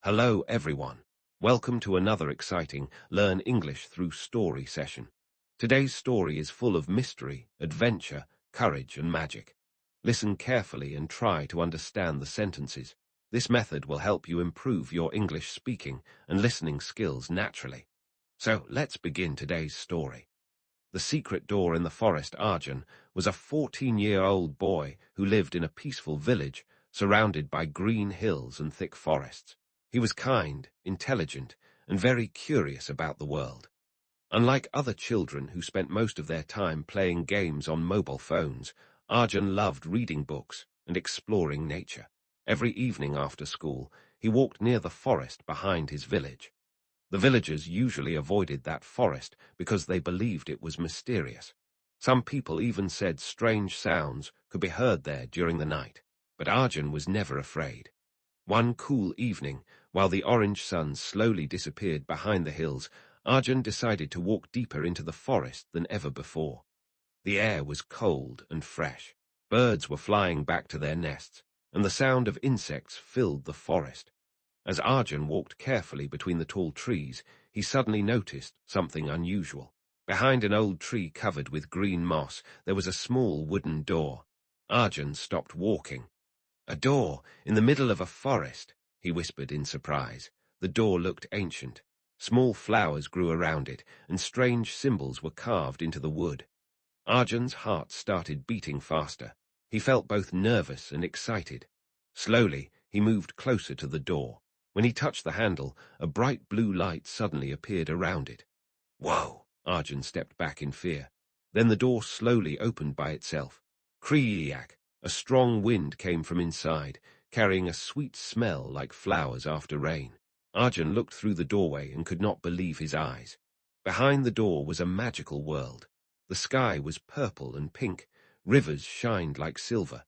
Hello everyone. Welcome to another exciting Learn English Through Story session. Today's story is full of mystery, adventure, courage and magic. Listen carefully and try to understand the sentences. This method will help you improve your English speaking and listening skills naturally. So let's begin today's story. The secret door in the forest Arjun was a 14-year-old boy who lived in a peaceful village surrounded by green hills and thick forests. He was kind, intelligent, and very curious about the world. Unlike other children who spent most of their time playing games on mobile phones, Arjun loved reading books and exploring nature. Every evening after school, he walked near the forest behind his village. The villagers usually avoided that forest because they believed it was mysterious. Some people even said strange sounds could be heard there during the night, but Arjun was never afraid. One cool evening, while the orange sun slowly disappeared behind the hills, Arjun decided to walk deeper into the forest than ever before. The air was cold and fresh. Birds were flying back to their nests, and the sound of insects filled the forest. As Arjun walked carefully between the tall trees, he suddenly noticed something unusual. Behind an old tree covered with green moss, there was a small wooden door. Arjun stopped walking. "A door in the middle of a forest," he whispered in surprise. The door looked ancient. Small flowers grew around it, and strange symbols were carved into the wood. Arjun's heart started beating faster. He felt both nervous and excited. Slowly, he moved closer to the door. When he touched the handle, a bright blue light suddenly appeared around it. "Whoa!" Arjun stepped back in fear. Then the door slowly opened by itself. Creak! A strong wind came from inside, carrying a sweet smell like flowers after rain. Arjun looked through the doorway and could not believe his eyes. Behind the door was a magical world. The sky was purple and pink. Rivers shined like silver.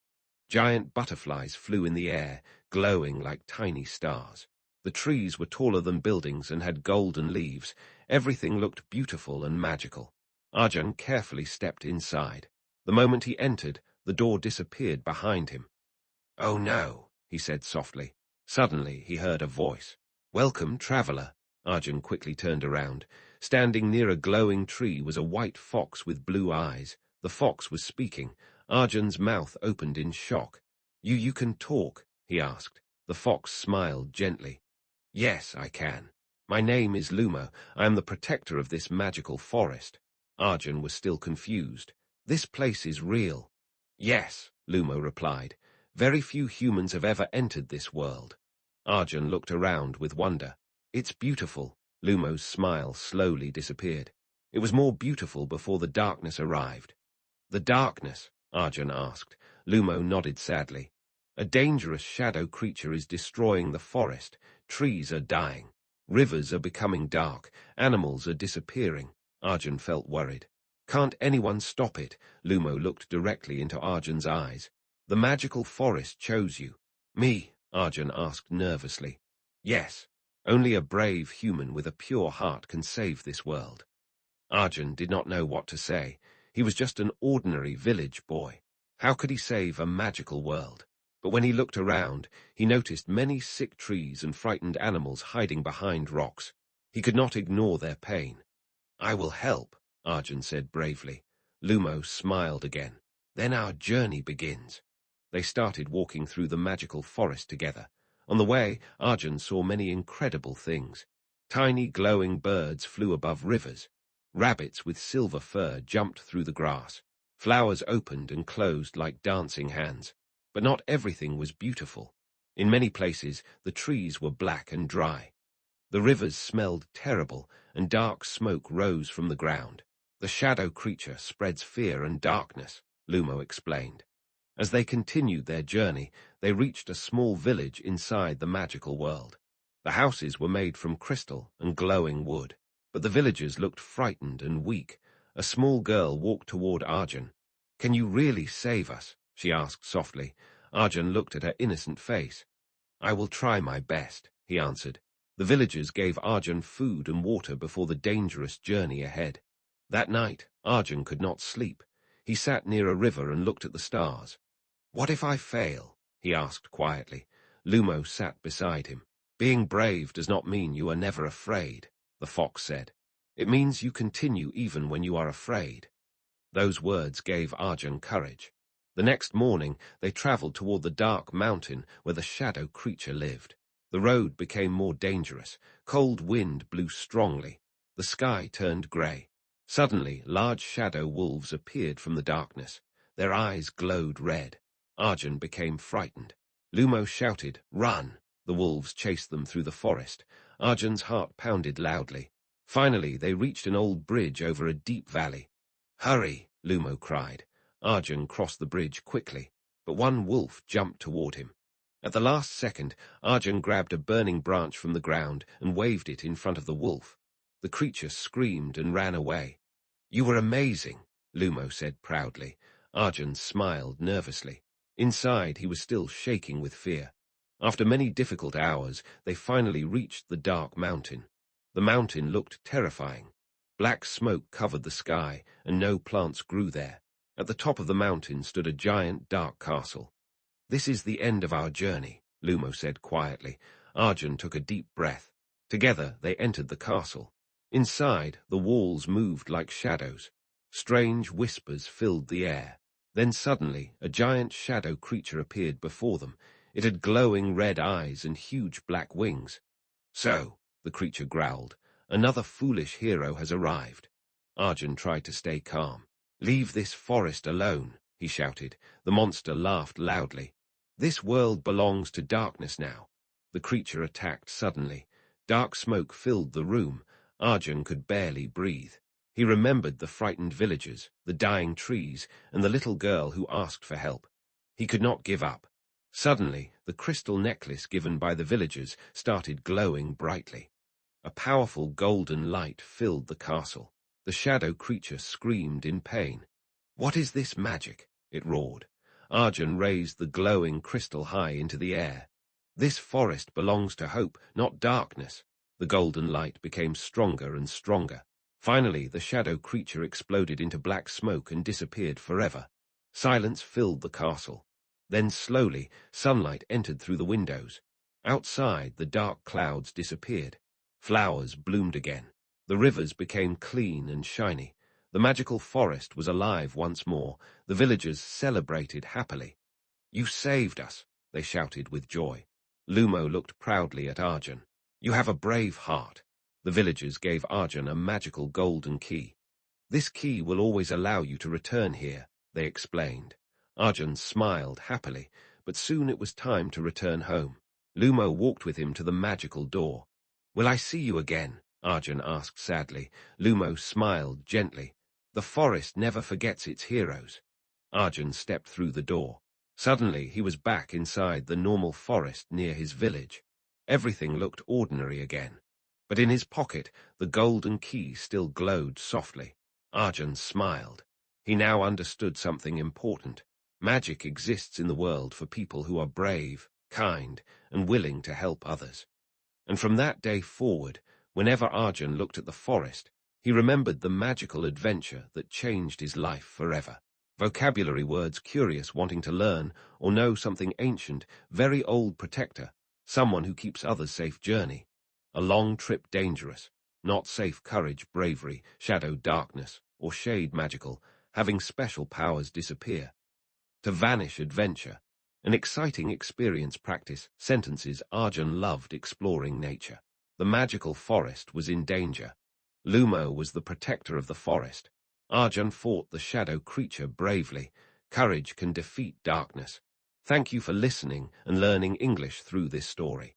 Giant butterflies flew in the air, glowing like tiny stars. The trees were taller than buildings and had golden leaves. Everything looked beautiful and magical. Arjun carefully stepped inside. The moment he entered, the door disappeared behind him. "Oh no," he said softly. Suddenly he heard a voice. "Welcome, traveler." Arjun quickly turned around. Standing near a glowing tree was a white fox with blue eyes. The fox was speaking. Arjun's mouth opened in shock. You can talk?" he asked. The fox smiled gently. "Yes, I can. My name is Lumo. I am the protector of this magical forest." Arjun was still confused. "This place is real." "Yes," Lumo replied. "Very few humans have ever entered this world." Arjun looked around with wonder. "It's beautiful." Lumo's smile slowly disappeared. It was more beautiful before the darkness arrived. "The darkness?" Arjun asked. Lumo nodded sadly. "A dangerous shadow creature is destroying the forest. Trees are dying. Rivers are becoming dark. Animals are disappearing." Arjun felt worried. "Can't anyone stop it?" Lumo looked directly into Arjun's eyes. "The magical forest chose you." "Me?" Arjun asked nervously. "Yes. Only a brave human with a pure heart can save this world." Arjun did not know what to say. He was just an ordinary village boy. How could he save a magical world? But when he looked around, he noticed many sick trees and frightened animals hiding behind rocks. He could not ignore their pain. "I will help," Arjun said bravely. Lumo smiled again. "Then our journey begins." They started walking through the magical forest together. On the way, Arjun saw many incredible things. Tiny glowing birds flew above rivers. Rabbits with silver fur jumped through the grass. Flowers opened and closed like dancing hands. But not everything was beautiful. In many places, the trees were black and dry. The rivers smelled terrible, and dark smoke rose from the ground. "The shadow creature spreads fear and darkness," Lumo explained. As they continued their journey, they reached a small village inside the magical world. The houses were made from crystal and glowing wood, but the villagers looked frightened and weak. A small girl walked toward Arjun. "Can you really save us?" she asked softly. Arjun looked at her innocent face. "I will try my best," he answered. The villagers gave Arjun food and water before the dangerous journey ahead. That night, Arjun could not sleep. He sat near a river and looked at the stars. "What if I fail?" he asked quietly. Lumo sat beside him. Being brave does not mean you are never afraid, the fox said. It means you continue even when you are afraid. Those words gave Arjun courage. The next morning, they traveled toward the dark mountain where the shadow creature lived. The road became more dangerous. Cold wind blew strongly. The sky turned grey. Suddenly, large shadow wolves appeared from the darkness. Their eyes glowed red. Arjun became frightened. Lumo shouted, "Run!" The wolves chased them through the forest. Arjun's heart pounded loudly. Finally, they reached an old bridge over a deep valley. "Hurry!" Lumo cried. Arjun crossed the bridge quickly, but one wolf jumped toward him. At the last second, Arjun grabbed a burning branch from the ground and waved it in front of the wolf. The creature screamed and ran away. "You were amazing," Lumo said proudly. Arjun smiled nervously. Inside, he was still shaking with fear. After many difficult hours, they finally reached the dark mountain. The mountain looked terrifying. Black smoke covered the sky, and no plants grew there. At the top of the mountain stood a giant dark castle. "This is the end of our journey," Lumo said quietly. Arjun took a deep breath. Together, they entered the castle. Inside, the walls moved like shadows. Strange whispers filled the air. Then suddenly, a giant shadow creature appeared before them. It had glowing red eyes and huge black wings. "So," the creature growled, "another foolish hero has arrived." Arjun tried to stay calm. "Leave this forest alone," he shouted. The monster laughed loudly. "This world belongs to darkness now." The creature attacked suddenly. Dark smoke filled the room. Arjun could barely breathe. He remembered the frightened villagers, the dying trees, and the little girl who asked for help. He could not give up. Suddenly, the crystal necklace given by the villagers started glowing brightly. A powerful golden light filled the castle. The shadow creature screamed in pain. "What is this magic?" it roared. Arjun raised the glowing crystal high into the air. "This forest belongs to hope, not darkness." The golden light became stronger and stronger. Finally, the shadow creature exploded into black smoke and disappeared forever. Silence filled the castle. Then slowly, sunlight entered through the windows. Outside, the dark clouds disappeared. Flowers bloomed again. The rivers became clean and shiny. The magical forest was alive once more. The villagers celebrated happily. "You saved us," they shouted with joy. Lumo looked proudly at Arjun. "You have a brave heart." The villagers gave Arjun a magical golden key. "This key will always allow you to return here," they explained. Arjun smiled happily, but soon it was time to return home. Lumo walked with him to the magical door. "Will I see you again?" Arjun asked sadly. Lumo smiled gently. "The forest never forgets its heroes." Arjun stepped through the door. Suddenly, he was back inside the normal forest near his village. Everything looked ordinary again. But in his pocket, the golden key still glowed softly. Arjun smiled. He now understood something important. Magic exists in the world for people who are brave, kind, and willing to help others. And from that day forward, whenever Arjun looked at the forest, he remembered the magical adventure that changed his life forever. Vocabulary words: curious, wanting to learn, or know something ancient, very old, protector, someone who keeps others safe, journey. A long trip, dangerous, not safe, courage, bravery, shadow, darkness, or shade, magical, having special powers, disappear. To vanish, adventure. An exciting experience, practice, sentences. Arjun loved exploring nature. The magical forest was in danger. Lumo was the protector of the forest. Arjun fought the shadow creature bravely. Courage can defeat darkness. Thank you for listening and learning English through this story.